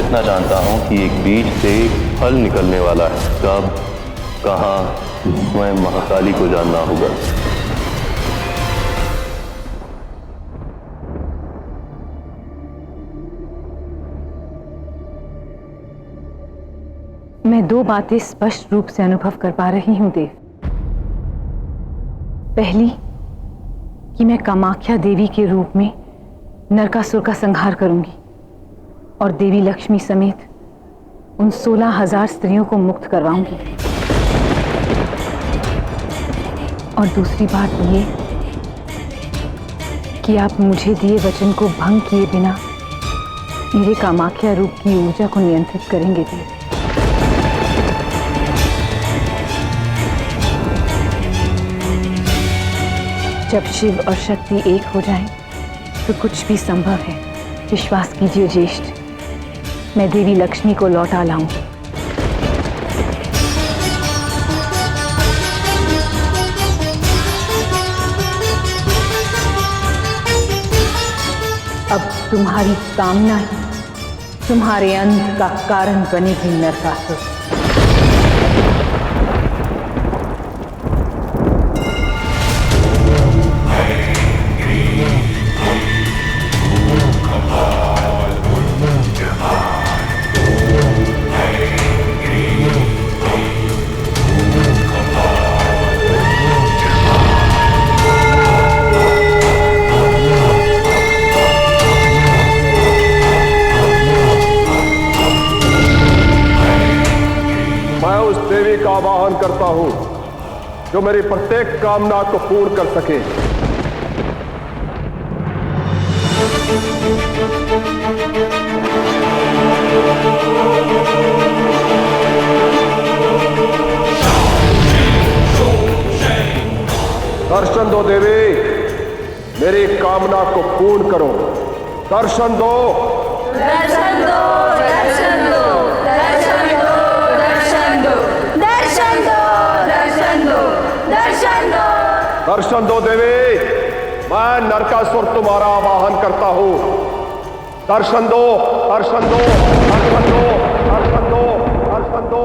देखना चाहता हूं कि एक बीज से एक फल निकलने वाला है। कब, कहां, स्वयं महाकाली को जानना होगा। मैं दो बातें स्पष्ट रूप से अनुभव कर पा रही हूं देव। पहली कि मैं कामाख्या देवी के रूप में नरकासुर का संहार करूंगी और देवी लक्ष्मी समेत उन 16,000 स्त्रियों को मुक्त करवाऊंगी। और दूसरी बात ये कि आप मुझे दिए वचन को भंग किए बिना मेरे कामाख्या रूप की ऊर्जा को नियंत्रित करेंगे देव। जब शिव और शक्ति एक हो जाएं, तो कुछ भी संभव है। विश्वास कीजिए ज्येष्ठ, मैं देवी लक्ष्मी को लौटा लाऊंगी। अब तुम्हारी कामना ही तुम्हारे अंत का कारण बनेगी नरकासुर। आवाहन करता हूं जो मेरी प्रत्येक कामना को पूर्ण कर सके। दर्शन दो देवी, मेरी कामना को पूर्ण करो। दर्शन दो, दर्शन दो, दर्शन दो, दर्शन दो, दर्शन दो, दर्शन दो, दर्शन दो, दर्शन दो, दर्शन दो देवी। मैं नरकासुर तुम्हारा आवाहन करता हूं। दर्शन दो, दर्शन दो, दर्शन दो, दर्शन दो, दर्शन दो, दर्शन दो।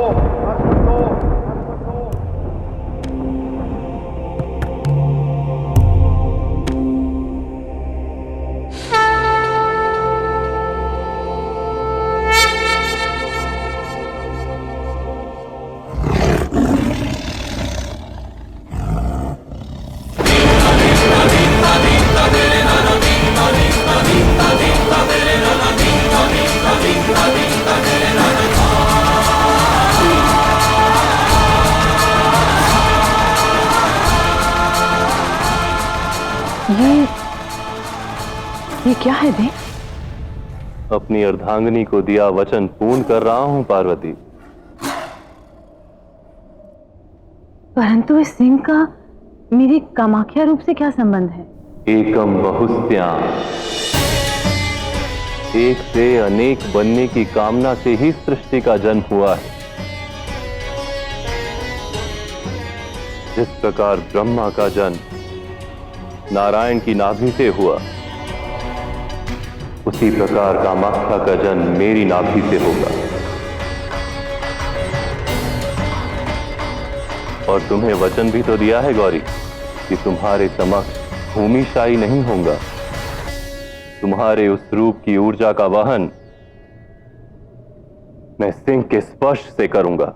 ये क्या है देव? अपनी अर्धांगिनी को दिया वचन पूर्ण कर रहा हूं पार्वती। परंतु इस सिंह का मेरे कामाख्या रूप से क्या संबंध है? एकम बहुस्त्याम, एक से अनेक बनने की कामना से ही सृष्टि का जन्म हुआ है। जिस प्रकार ब्रह्मा का जन्म नारायण की नाभि से हुआ, उसी प्रकार कामाख्या का जन्म मेरी नाभि से होगा। और तुम्हें वचन भी तो दिया है गौरी कि तुम्हारे समक्ष भूमिशाही नहीं होगा। तुम्हारे उस रूप की ऊर्जा का वहन मैं सिंह के स्पर्श से करूंगा।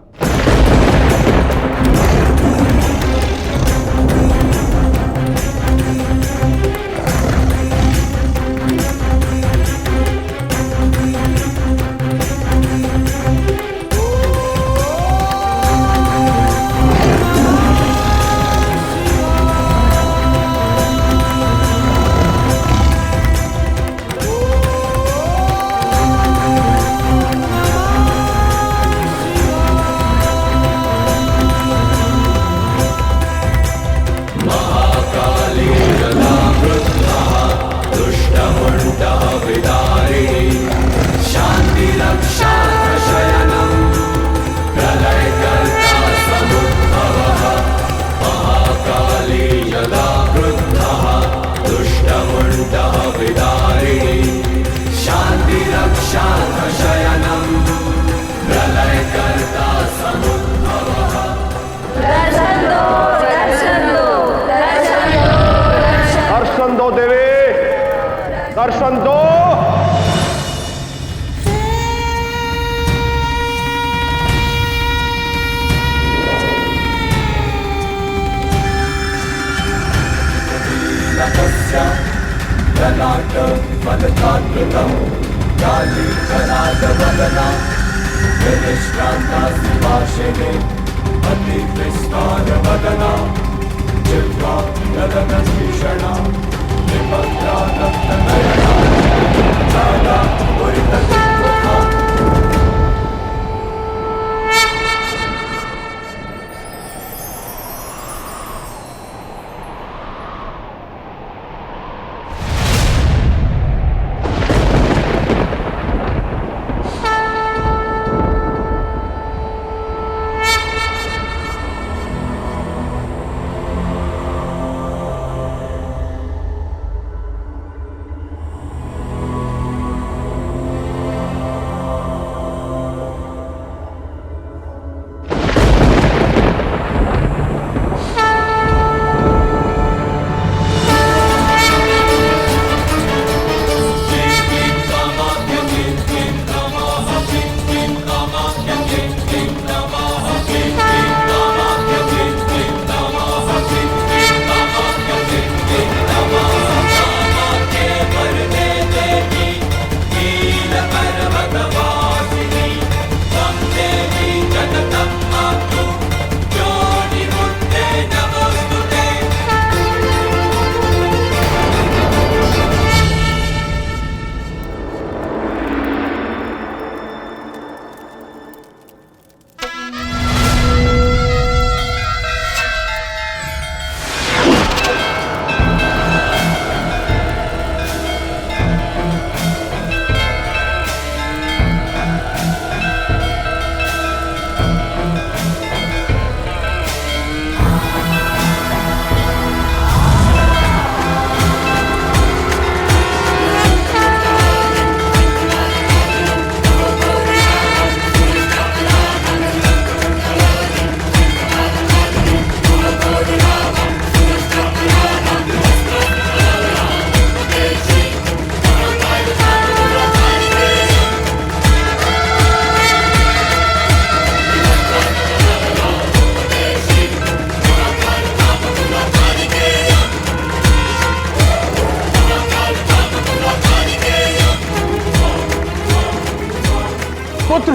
पुत्र,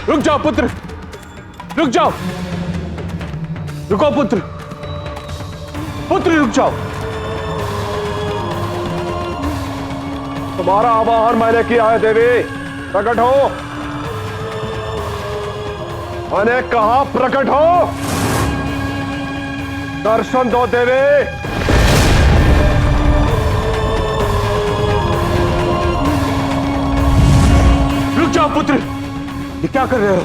रुक जाओ पुत्र, रुक जाओ, रुको पुत्र, पुत्र रुक जाओ। तुम्हारा आवाहन मैंने किया है देवी, प्रकट हो। मैंने कहा प्रकट हो, दर्शन दो देवी। रुक जाओ पुत्र, ये क्या कर रहे हो?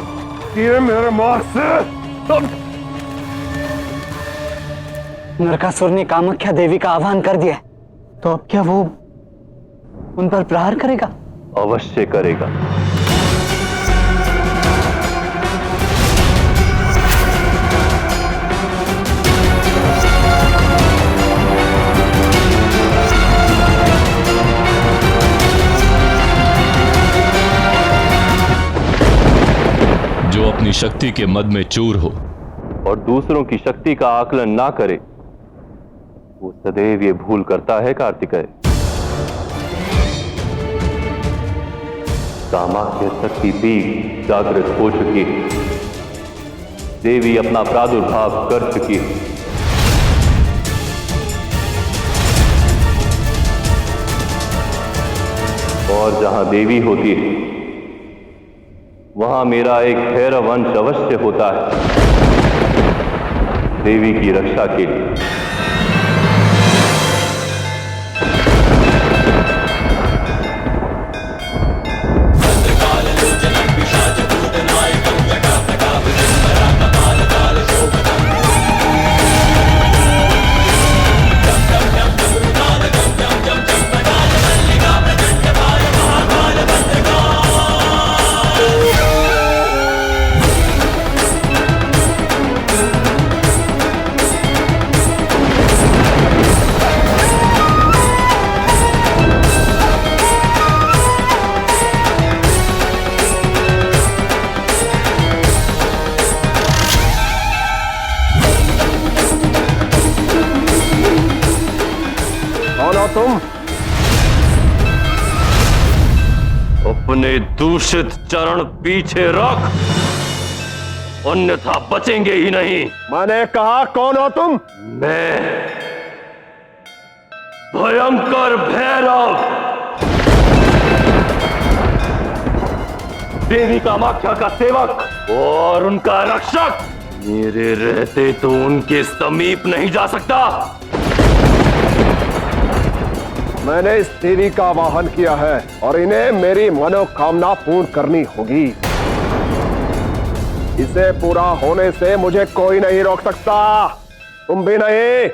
ये मेरे मार्ग से तुम। नरकासुर ने कामाख्या देवी का आह्वान कर दिया है, तो अब क्या वो उन पर प्रहार करेगा? अवश्य करेगा। जो अपनी शक्ति के मद में चूर हो और दूसरों की शक्ति का आकलन ना करे, वो सदैव ये भूल करता है कार्तिकेय। कामाख्या शक्ति भी जागृत हो चुकी है, देवी अपना प्रादुर्भाव कर चुकी है। और जहां देवी होती है, वहां मेरा एक भैरव अंश अवश्य होता है, देवी की रक्षा के लिए। अपने दूषित चरण पीछे रख, अन्यथा बचेंगे ही नहीं। मैंने कहा कौन हो तुम? मैं भयंकर भैरव, देवी कामाख्या का सेवक और उनका रक्षक। मेरे रहते तो उनके समीप नहीं जा सकता। मैंने इस देवी का आवाहन किया है और इन्हें मेरी मनोकामना पूर्ण करनी होगी। इसे पूरा होने से मुझे कोई नहीं रोक सकता, तुम भी नहीं।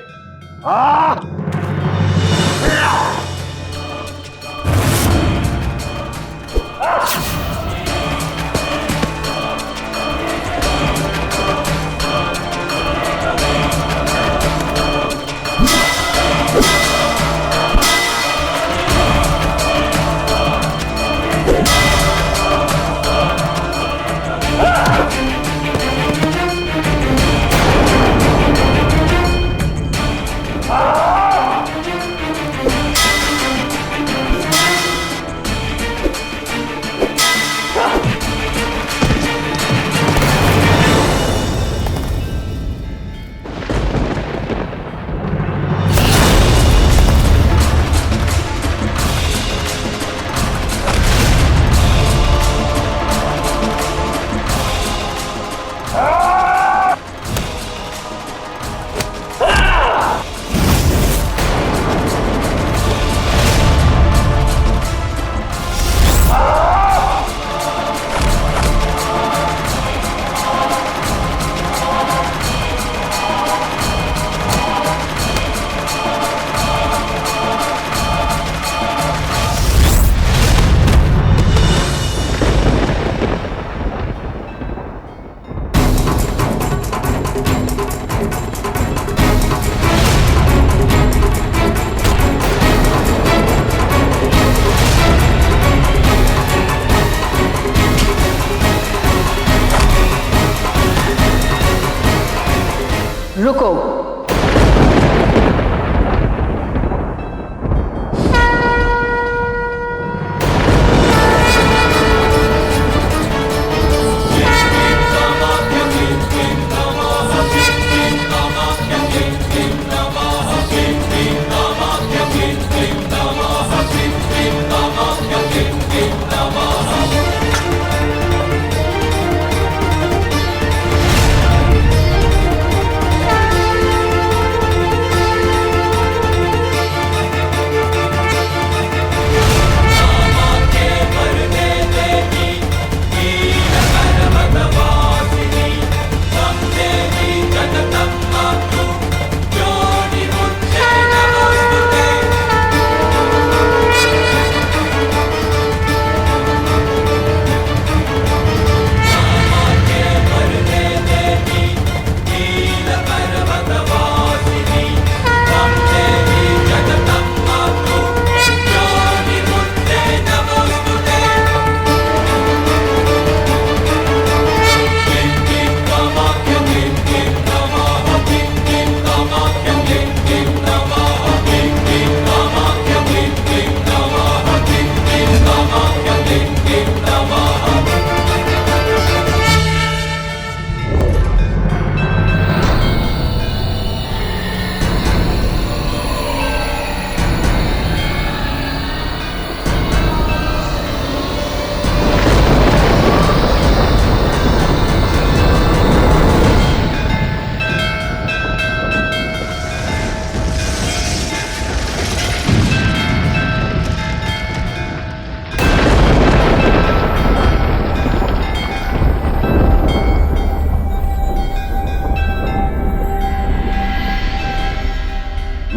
रुको।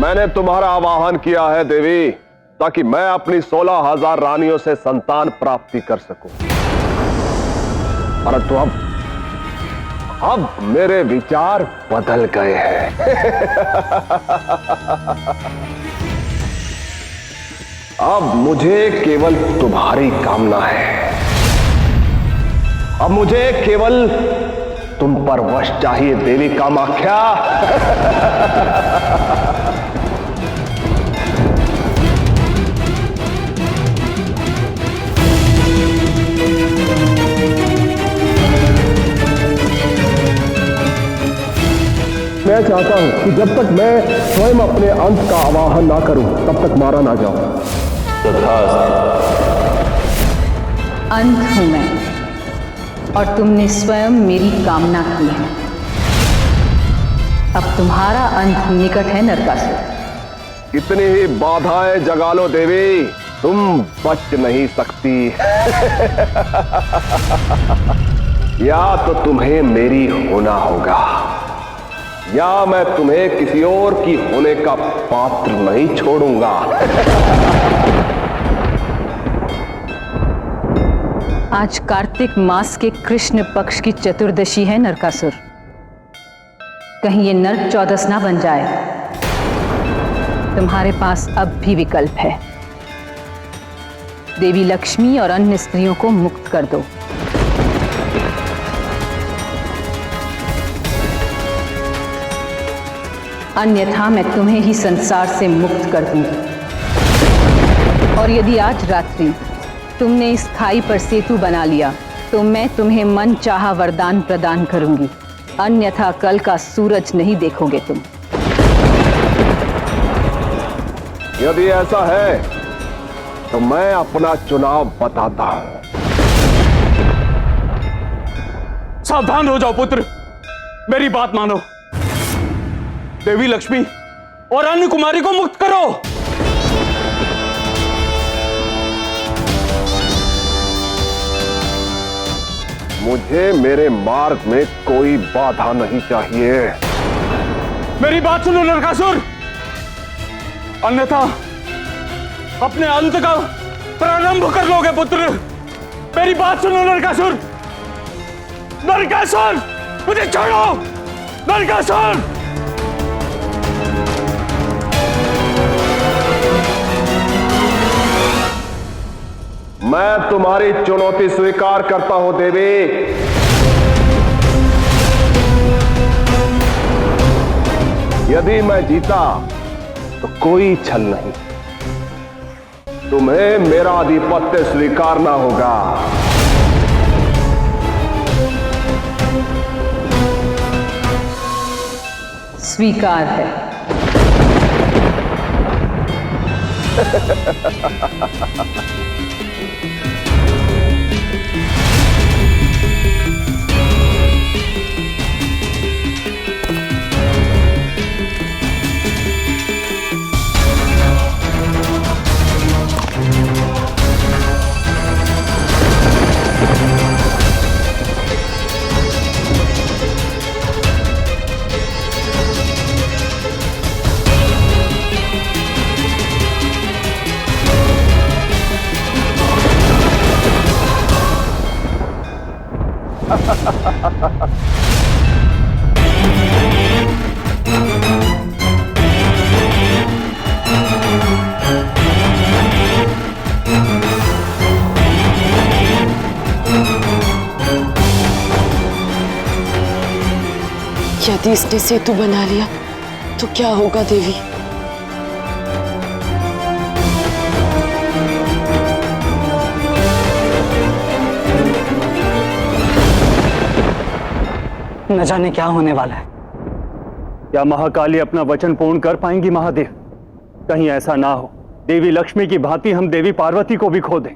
मैंने तुम्हारा आवाहन किया है देवी, ताकि मैं अपनी 16,000 रानियों से संतान प्राप्ति कर सकूं। परंतु अब मेरे विचार बदल गए हैं। अब मुझे केवल तुम्हारी कामना है। अब मुझे केवल तुम पर वश चाहिए देवी कामाख्या। मैं चाहता हूं कि जब तक मैं स्वयं अपने अंत का आवाहन ना करूं तब तक मारा ना जाऊं। तथास्तु। अंत हूं मैं और तुमने स्वयं मेरी कामना की है। अब तुम्हारा अंत निकट है नरकासुर। कितनी ही बाधाएं जगा लो देवी, तुम बच नहीं सकती। या तो तुम्हें मेरी होना होगा या मैं तुम्हें किसी और की होने का पात्र नहीं छोड़ूंगा। आज कार्तिक मास के कृष्ण पक्ष की चतुर्दशी है नरकासुर। कहीं ये नरक चौदस ना बन जाए। तुम्हारे पास अब भी विकल्प है। देवी लक्ष्मी और अन्य स्त्रियों को मुक्त कर दो। अन्यथा मैं तुम्हें ही संसार से मुक्त कर दूंगी। और यदि आज रात्रि तुमने इस खाई पर सेतु बना लिया तो मैं तुम्हें मन चाहा वरदान प्रदान करूंगी। अन्यथा कल का सूरज नहीं देखोगे तुम। यदि ऐसा है तो मैं अपना चुनाव बताता हूं। सावधान हो जाओ पुत्र, मेरी बात मानो। देवी लक्ष्मी और अन्य कुमारी को मुक्त करो। मुझे मेरे मार्ग में कोई बाधा नहीं चाहिए। मेरी बात सुनो नरकासुर, अन्यथा अपने अंत का प्रारंभ कर लोगे पुत्र। मेरी बात सुनो नरकासुर। नरकासुर, मुझे छोड़ो। नरकासुर, मैं तुम्हारी चुनौती स्वीकार करता हूं देवी। यदि मैं जीता तो कोई छल नहीं, तुम्हें मेरा आधिपत्य स्वीकारना होगा। स्वीकार है। यदि इसने सेतु बना लिया तो क्या होगा देवी? न जाने क्या होने वाला है। क्या महाकाली अपना वचन पूर्ण कर पाएंगी महादेव? कहीं ऐसा ना हो देवी लक्ष्मी की भांति हम देवी पार्वती को भी खो दें।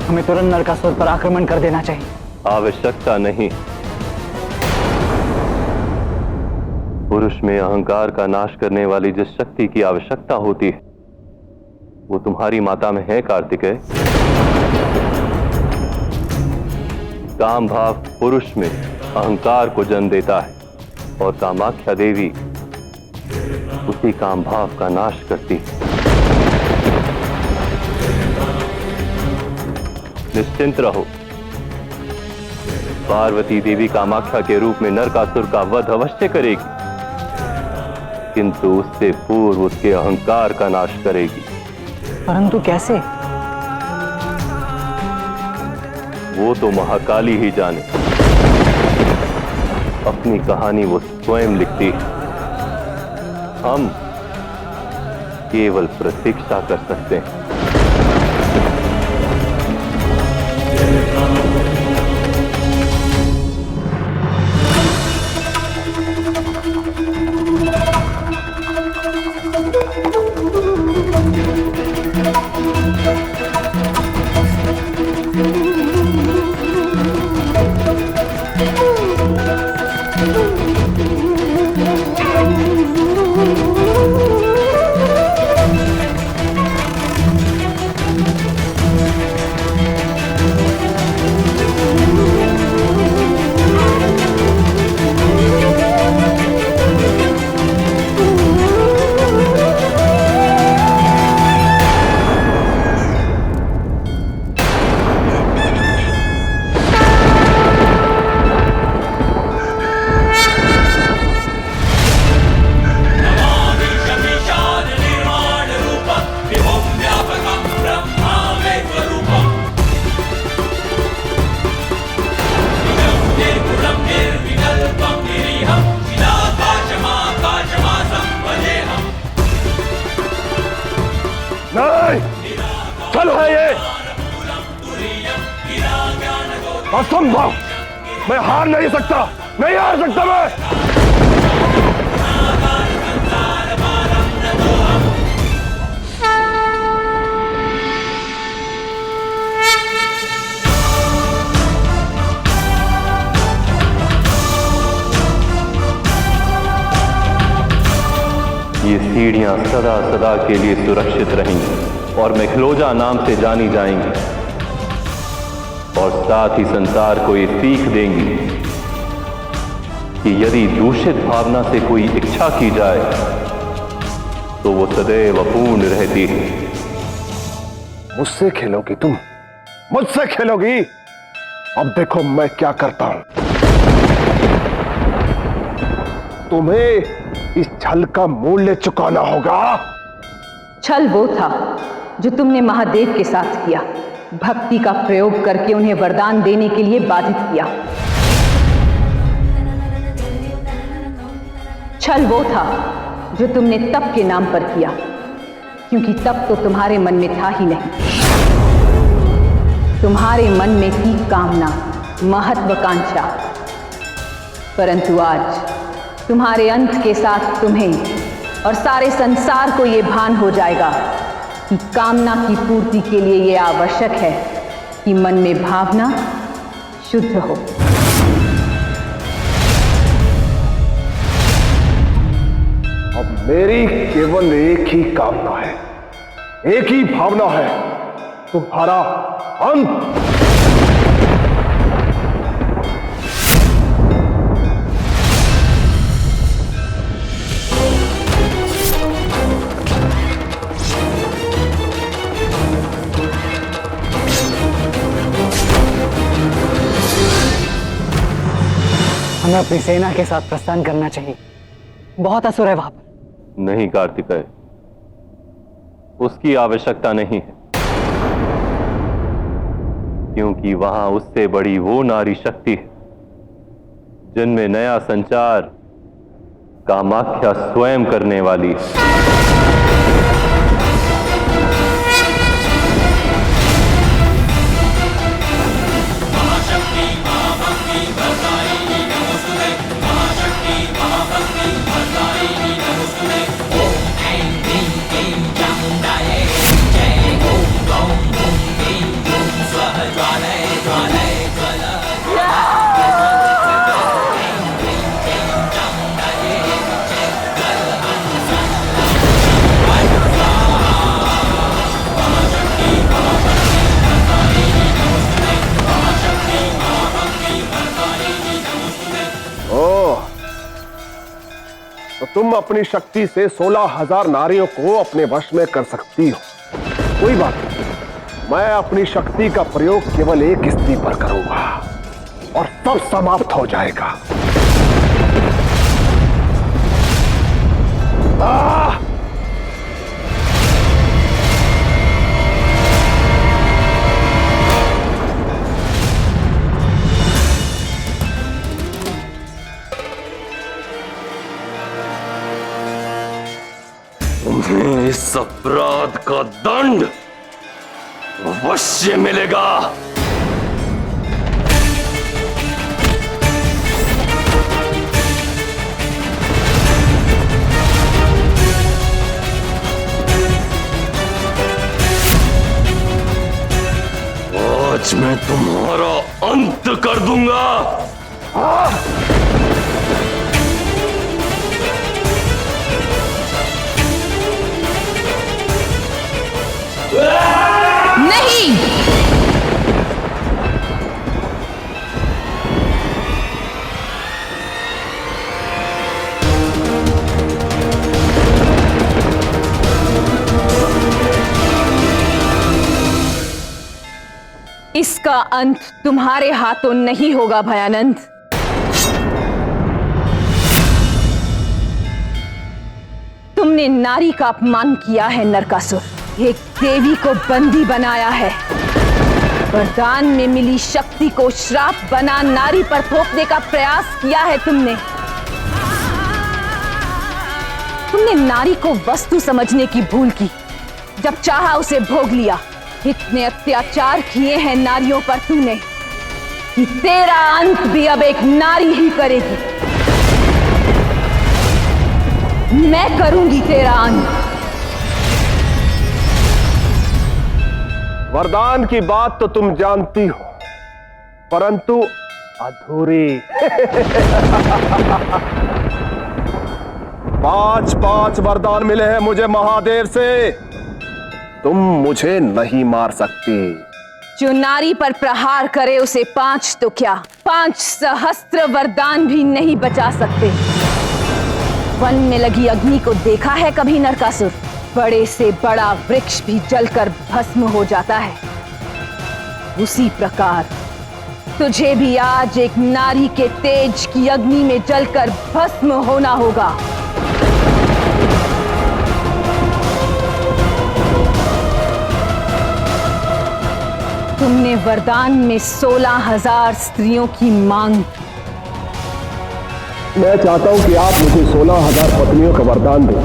हमें तुरंत नरकासुर पर आक्रमण कर देना चाहिए। आवश्यकता नहीं। पुरुष में अहंकार का नाश करने वाली जिस शक्ति की आवश्यकता होती है वो तुम्हारी माता में है कार्तिकेय। काम भाव पुरुष में अहंकार को जन्म देता है और कामाख्या देवी उसी काम भाव का नाश करती है। निश्चिंत रहो, पार्वती देवी कामाख्या के रूप में नरकासुर का वध अवश्य करेगी, किंतु उससे पूर्व उसके अहंकार का नाश करेगी। परंतु कैसे? वो तो महाकाली ही जाने। अपनी कहानी वो स्वयं लिखती है, हम केवल प्रतीक्षा कर सकते हैं। छल है ये, असंभव। मैं हार नहीं सकता, नहीं हार सकता मैं। ये सीढ़ियां सदा सदा के लिए सुरक्षित रहेंगी और मेखलोजा नाम से जानी जाएंगी, और साथ ही संसार को ये सीख देंगी कि यदि दूषित भावना से कोई इच्छा की जाए तो वो सदैव अपूर्ण रहती है। मुझसे खेलोगी तुम, मुझसे खेलोगी। अब देखो मैं क्या करता हूं। तुम्हें इस छल का मूल्य चुकाना होगा। छल वो था जो तुमने महादेव के साथ किया, भक्ति का प्रयोग करके उन्हें वरदान देने के लिए बाधित किया। छल वो था जो तुमने तप के नाम पर किया, क्योंकि तप तो तुम्हारे मन में था ही नहीं। तुम्हारे मन में थी कामना, महत्वाकांक्षा। परंतु आज तुम्हारे अंत के साथ तुम्हें और सारे संसार को यह भान हो जाएगा कि कामना की पूर्ति के लिए यह आवश्यक है कि मन में भावना शुद्ध हो। अब मेरी केवल एक ही कामना है, एक ही भावना है, तुम्हारा अंत। हमें अपनी सेना के साथ प्रस्थान करना चाहिए। बहुत असुर है वहां पर। नहीं कार्तिकेय, उसकी आवश्यकता नहीं है, क्योंकि वहां उससे बड़ी वो नारी शक्ति है जिनमें नया संचार कामाख्या स्वयं करने वाली है। तो तुम अपनी शक्ति से 16,000 नारियों को अपने वश में कर सकती हो। कोई बात नहीं, मैं अपनी शक्ति का प्रयोग केवल एक स्त्री पर करूंगा और सब समाप्त हो जाएगा। तुम्हें इस अपराध का दंड अवश्य मिलेगा। आज मैं तुम्हारा अंत कर दूंगा। नहीं, इसका अंत तुम्हारे हाथों नहीं होगा भयानंद। तुमने नारी का अपमान किया है नरकासुर, एक देवी को बंदी बनाया है, वरदान में मिली शक्ति को श्राप बना नारी पर थोपने का प्रयास किया है तुमने। तुमने नारी को वस्तु समझने की भूल की, जब चाहा उसे भोग लिया। इतने अत्याचार किए हैं नारियों पर तूने कि तेरा अंत भी अब एक नारी ही करेगी। मैं करूंगी तेरा अंत। वरदान की बात तो तुम जानती हो, परंतु अधूरी। 5 वरदान मिले हैं मुझे महादेव से, तुम मुझे नहीं मार सकती। जो नारी पर प्रहार करे उसे 5 तो क्या 5 सहस्त्र वरदान भी नहीं बचा सकते। वन में लगी अग्नि को देखा है कभी नरकासुर? बड़े से बड़ा वृक्ष भी जलकर भस्म हो जाता है। उसी प्रकार तुझे भी आज एक नारी के तेज की अग्नि में जलकर भस्म होना होगा। तुमने वरदान में 16,000 स्त्रियों की मांग। मैं चाहता हूं कि आप मुझे 16,000 पत्नियों का वरदान दें।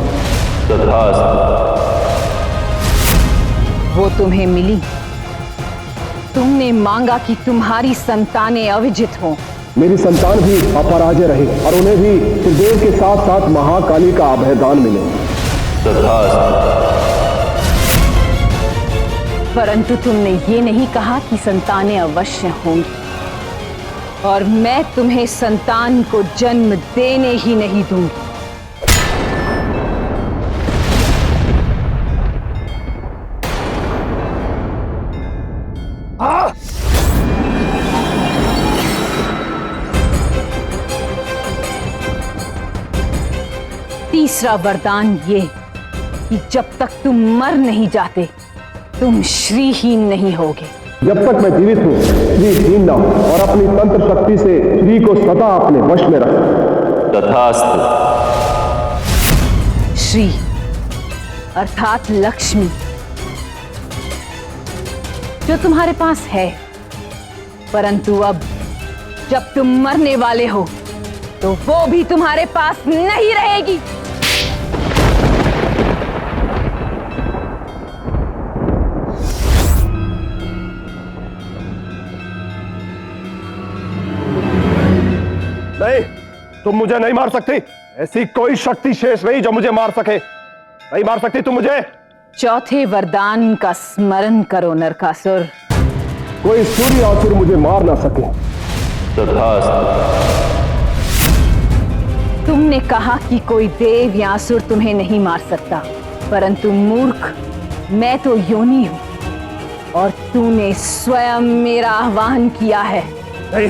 तथास्तु। वो तुम्हें मिली। तुमने मांगा कि तुम्हारी संतानें अविजित हों। मेरी संतान भी अपराजय रहे और उन्हें भी त्रिदेव के साथ साथ महाकाली का अभयदान मिले। तथास्तु। परंतु तुमने ये नहीं कहा कि संतानें अवश्य होंगी, और मैं तुम्हें संतान को जन्म देने ही नहीं दूंगी। तीसरा वरदान ये कि जब तक तुम मर नहीं जाते तुम श्रीहीन नहीं होगे। जब तक मैं जीवित हूं श्रीहीन ना हो और अपनी तंत्र शक्ति से श्री को सदा अपने वश में रख। तथास्तु। श्री अर्थात लक्ष्मी जो तुम्हारे पास है, परंतु अब जब तुम मरने वाले हो तो वो भी तुम्हारे पास नहीं रहेगी। नहीं, तुम मुझे नहीं मार सकती। ऐसी कोई शक्ति शेष नहीं जो मुझे मार सके। नहीं मार सकती तुम मुझे। चौथे वरदान का स्मरण करो नरकासुर। कोई सूर्य असुर मुझे मार ना सके। तथास्तु। तुमने कहा कि कोई देव या असुर तुम्हें नहीं मार सकता, परंतु मूर्ख मैं तो योनि हूं और तूने स्वयं मेरा आह्वान किया है। नहीं,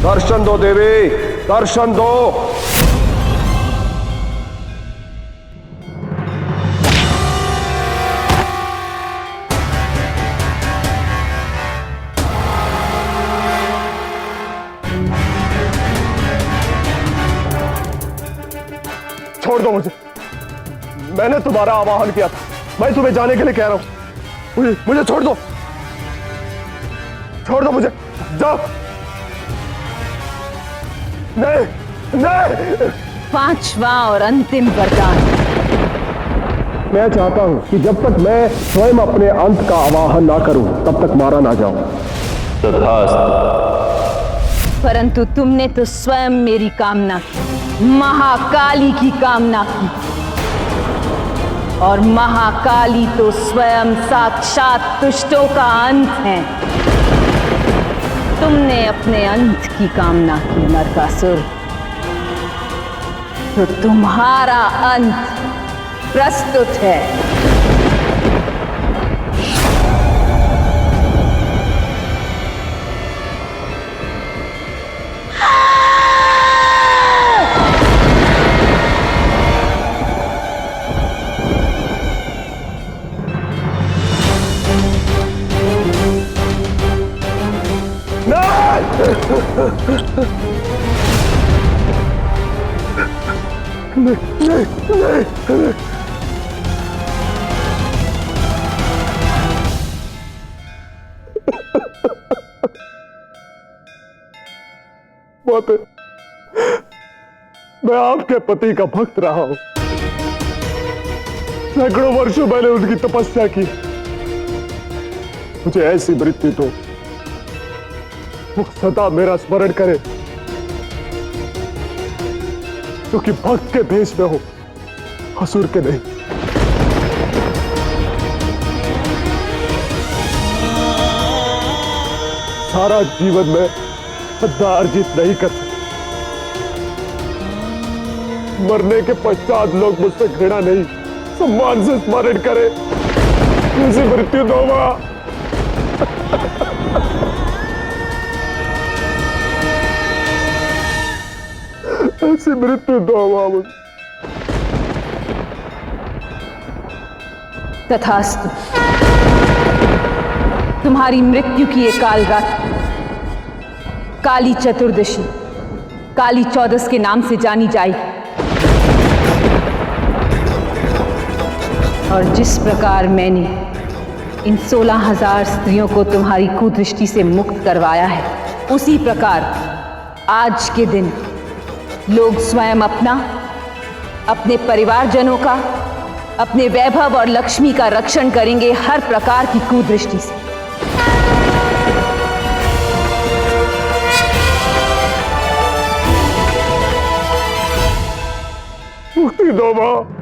दर्शन दो देवी, दर्शन दो। छोड़ दो मुझे। मैंने तुम्हारा आवाहन किया था, मैं तुम्हें जाने के लिए कह रहा हूं। मुझे छोड़ दो, छोड़ दो मुझे। जाओ। नहीं, नहीं। 5वां और अंतिम वरदान। मैं चाहता हूं कि जब तक मैं स्वयं अपने अंत का आवाहन ना करूं तब तक मारा ना जाऊं। तथास्तु। परंतु तुमने तो स्वयं मेरी कामना की, महाकाली की कामना की। और महाकाली तो स्वयं साक्षात दुष्टों का अंत है। तुमने अपने अंत की कामना की नरकासुर, तो तुम्हारा अंत प्रस्तुत है। माते, मैं आपके पति का भक्त रहा हूं। सैकड़ों वर्षों मैंने उनकी तपस्या की। मुझे ऐसी मृत्यु दो, वो सदा मेरा स्मरण करे, क्योंकि भक्त के भेष में हो, असुर के नहीं। सारा जीवन में श्रद्धा अर्जित नहीं कर सकते। मरने के पश्चात लोग मुझसे घृणा नहीं, सम्मान से स्मरण करें। मुझे मृत्यु दो मां। ऐसी मृत्यु दो मां मुझे। तथास्तु। तुम्हारी मृत्यु की ये काल रात काली चतुर्दशी, काली चौदस के नाम से जानी जाएगी। और जिस प्रकार मैंने इन 16,000 स्त्रियों को तुम्हारी कुदृष्टि से मुक्त करवाया है, उसी प्रकार आज के दिन लोग स्वयं अपना, अपने परिवारजनों का, अपने वैभव और लक्ष्मी का रक्षण करेंगे हर प्रकार की कुदृष्टि से। मुक्ति दो मां।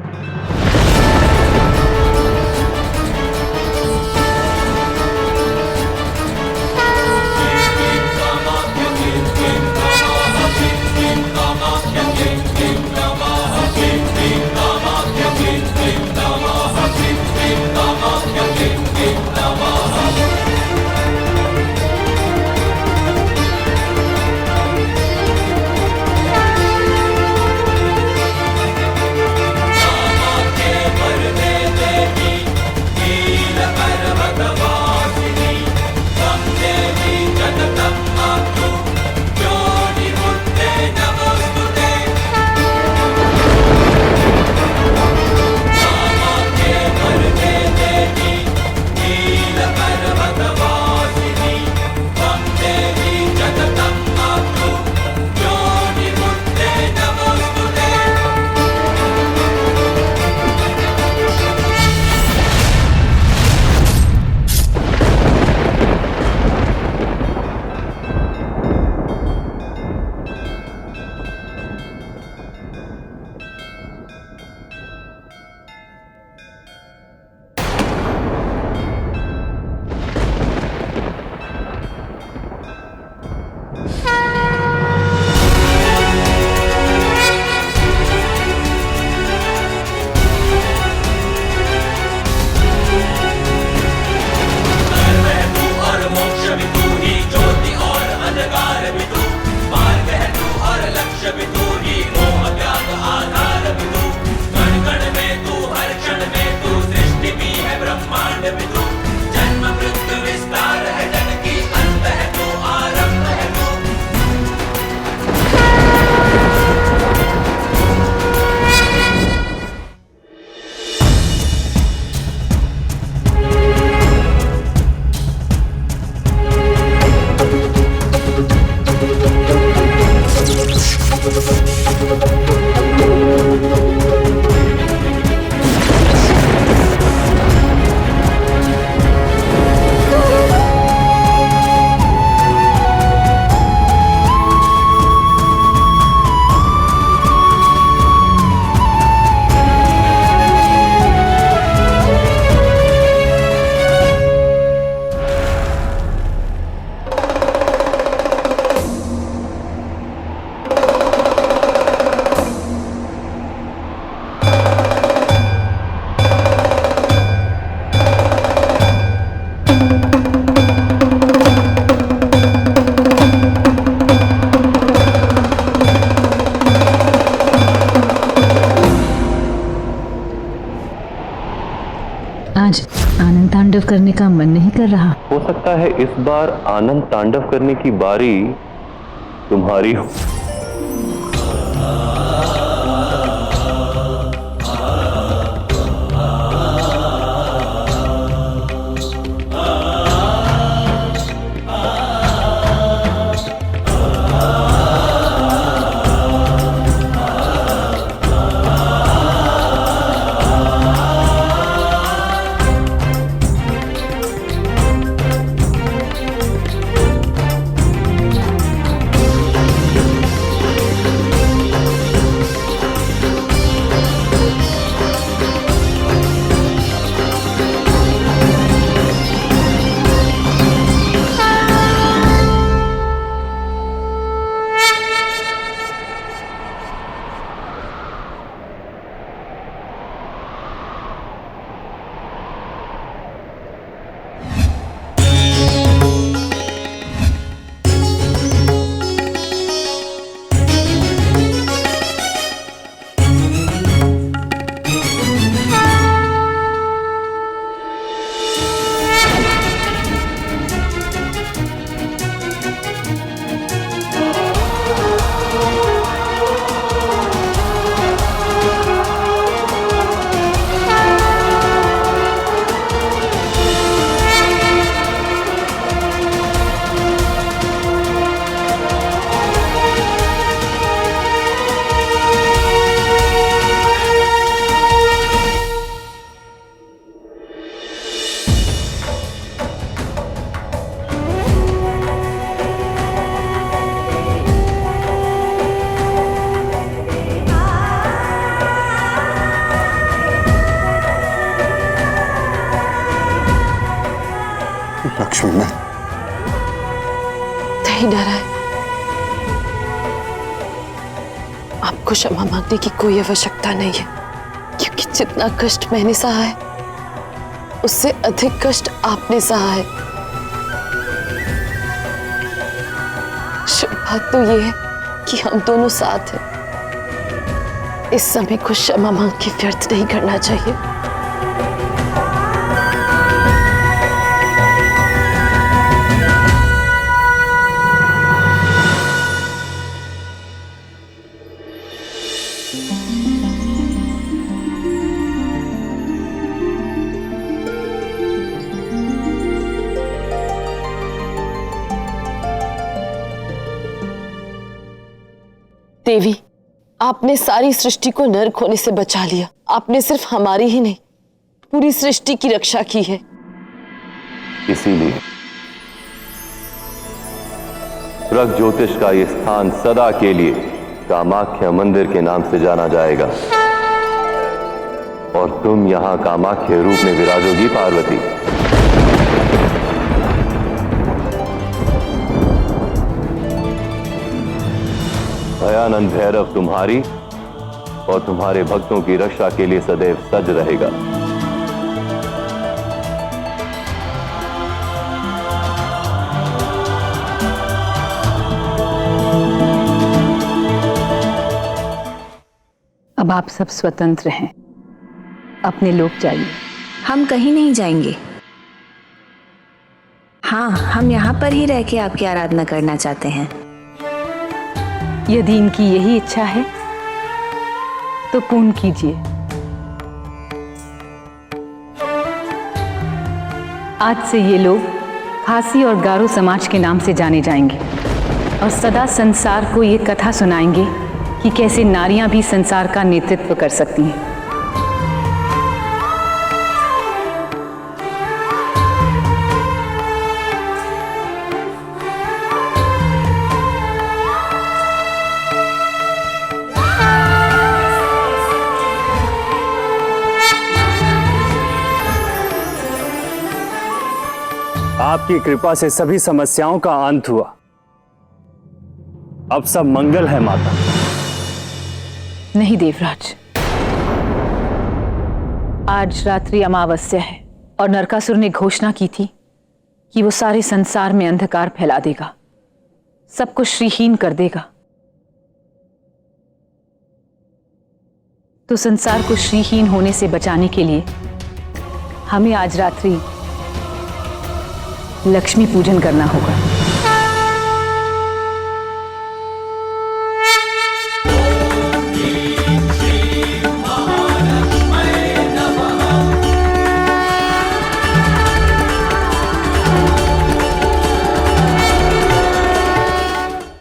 आनंद तांडव करने का मन नहीं कर रहा? हो सकता है इस बार आनंद तांडव करने की बारी तुम्हारी हो। लक्ष्मी, मैं नहीं डरा है। आपको क्षमा मांगने की कोई आवश्यकता नहीं है, क्योंकि जितना कष्ट मैंने सहा है उससे अधिक कष्ट आपने सहा है। शुभ बात तो ये है कि हम दोनों साथ हैं। इस समय को क्षमा मांग के व्यर्थ नहीं करना चाहिए। देवी, आपने सारी सृष्टि को नरक होने से बचा लिया। आपने सिर्फ हमारी ही नहीं, पूरी सृष्टि की रक्षा की है। इसीलिए प्रग ज्योतिष का ये स्थान सदा के लिए कामाख्या मंदिर के नाम से जाना जाएगा और तुम यहां कामाख्या रूप में विराजोगी पार्वती। भयानंद भैरव तुम्हारी और तुम्हारे भक्तों की रक्षा के लिए सदैव सज्ज रहेगा। अब आप सब स्वतंत्र हैं, अपने लोग जाइए। हम कहीं नहीं जाएंगे। हाँ, हम यहाँ पर ही रह के आपकी आराधना करना चाहते हैं। यदि इनकी यही इच्छा है तो पूर्ण कीजिए। आज से ये लोग खासी और गारो समाज के नाम से जाने जाएंगे और सदा संसार को ये कथा सुनाएंगे कि कैसे नारियां भी संसार का नेतृत्व कर सकती हैं। आपकी कृपा से सभी समस्याओं का अंत हुआ। अब सब मंगल है माता। नहीं देवराज, आज रात्रि अमावस्या है और नरकासुर ने घोषणा की थी कि वो सारे संसार में अंधकार फैला देगा, सबको श्रीहीन कर देगा। तो संसार को श्रीहीन होने से बचाने के लिए हमें आज रात्रि लक्ष्मी पूजन करना होगा।